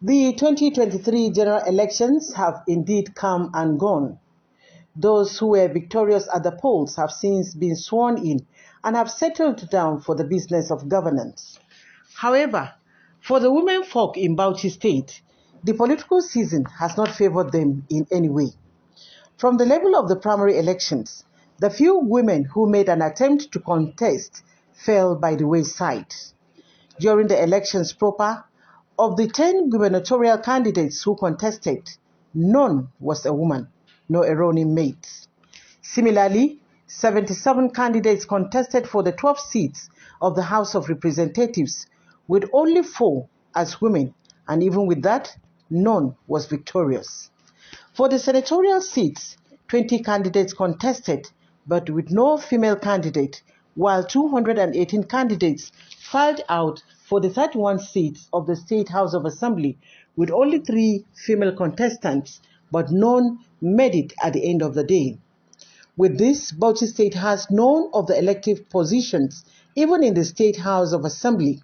The 2023 general elections have indeed come and gone. Those who were victorious at the polls have since been sworn in and have settled down for the business of governance. However, for the women folk in Bauchi State, the political season has not favored them in any way. From the level of the primary elections, the few women who made an attempt to contest fell by the wayside. During the elections proper, of the 10 gubernatorial candidates who contested, none was a woman, nor a running mate. Similarly, 77 candidates contested for the 12 seats of the House of Representatives, with only 4 as women, and even with that, none was victorious. For the senatorial seats, 20 candidates contested, but with no female candidate, while 218 candidates filed out for the 31 seats of the State House of Assembly, with only 3 female contestants, but none made it at the end of the day. With this, Bauchi State has none of the elective positions, even in the State House of Assembly,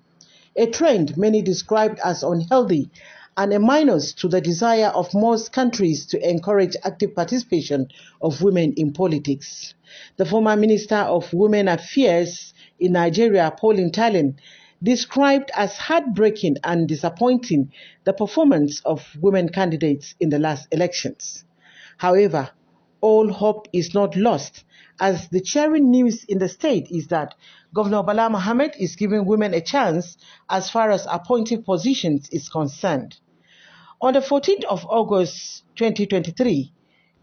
a trend many described as unhealthy and a minus to the desire of most countries to encourage active participation of women in politics. The former Minister of Women Affairs in Nigeria, Pauline Tallen, described as heartbreaking and disappointing the performance of women candidates in the last elections. However, all hope is not lost, as the cheering news in the state is that Governor Bala Mohammed is giving women a chance as far as appointing positions is concerned. On the 14th of August 2023,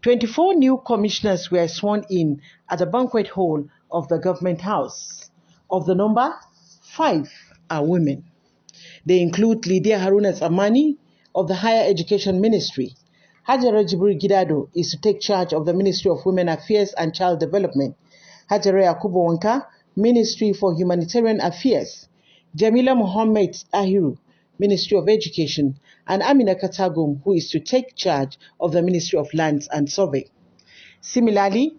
24 new commissioners were sworn in at the banquet hall of the government house. Of the number, 5 are women. They include Lydia Haruna Zamani of the Higher Education Ministry. Hajara Jibril Gidado is to take charge of the Ministry of Women Affairs and Child Development. Hajara Yakubu Wanka, Ministry for Humanitarian Affairs. Jamila Mohammed Ahiru, Ministry of Education, and Amina Katagum, who is to take charge of the Ministry of Lands and Survey. Similarly,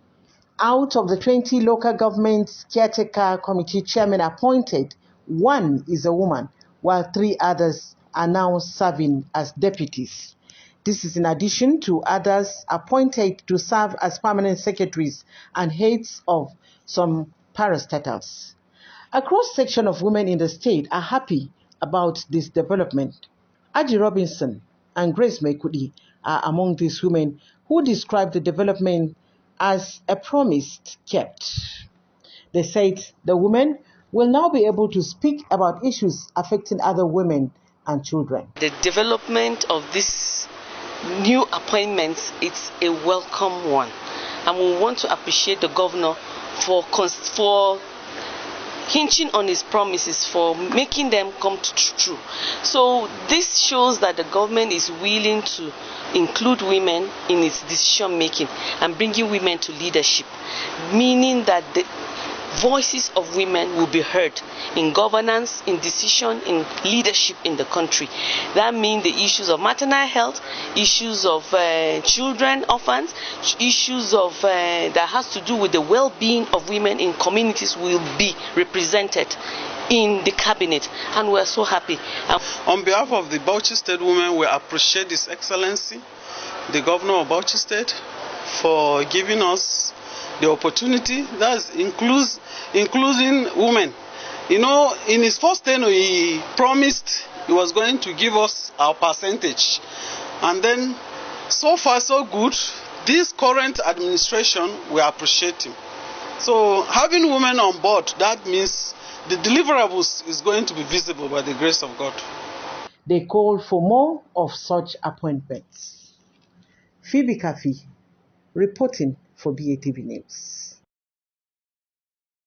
out of the 20 local governments caretaker committee chairmen appointed, 1 is a woman, while 3 others are now serving as deputies. This is in addition to others appointed to serve as permanent secretaries and heads of some parastatals. A cross-section of women in the state are happy about this development. Aji Robinson and Grace Mekudi are among these women who describe the development as a promise kept. They said the women will now be able to speak about issues affecting other women and children. The development of these new appointments, it's a welcome one, and we want to appreciate the governor for hinging on his promises, for making them come true. So this shows that the government is willing to include women in its decision making and bringing women to leadership, meaning that the voices of women will be heard in governance, in decision, in leadership in the country. That means the issues of maternal health, issues of children, orphans, issues of that has to do with the well-being of women in communities will be represented in the cabinet, and we're so happy. On behalf of the Bauchi State women, we appreciate His Excellency, the Governor of Bauchi State, for giving us the opportunity that including women. You know, in his first tenure, he promised he was going to give us our percentage. And then, so far so good, this current administration, we appreciate him. So, having women on board, that means the deliverables is going to be visible by the grace of God. They call for more of such appointments. Phoebe Kafi, reporting for BATV News.